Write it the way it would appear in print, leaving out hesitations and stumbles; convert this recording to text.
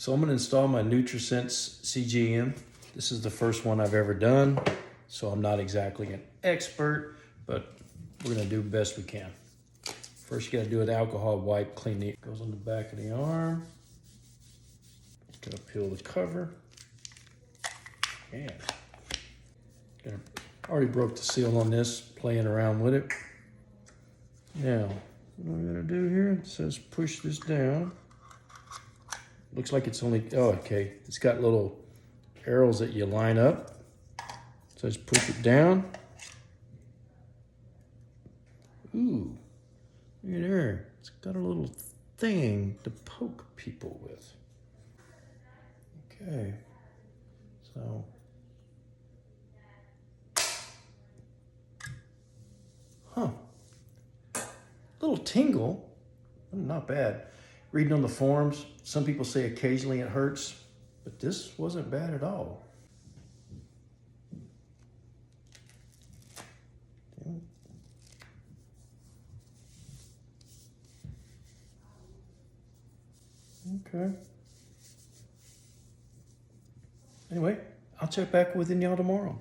So I'm gonna install my NutriSense CGM. This is the first one I've ever done, so I'm not exactly an expert, but we're gonna do the best we can. First, you gotta do an alcohol wipe, clean it. Goes on the back of the arm. Gonna peel the cover. And already broke the seal on this, playing around with it. Now, what I'm gonna do here, it says push this down. Looks like it's only, oh, okay. It's got little arrows that you line up. It says push it down. Ooh, look at there. It's got a little thing to poke people with. Okay, so. Huh, little tingle, not bad. Reading on the forums, some people say occasionally it hurts, but this wasn't bad at all. Okay. Anyway, I'll check back with y'all tomorrow.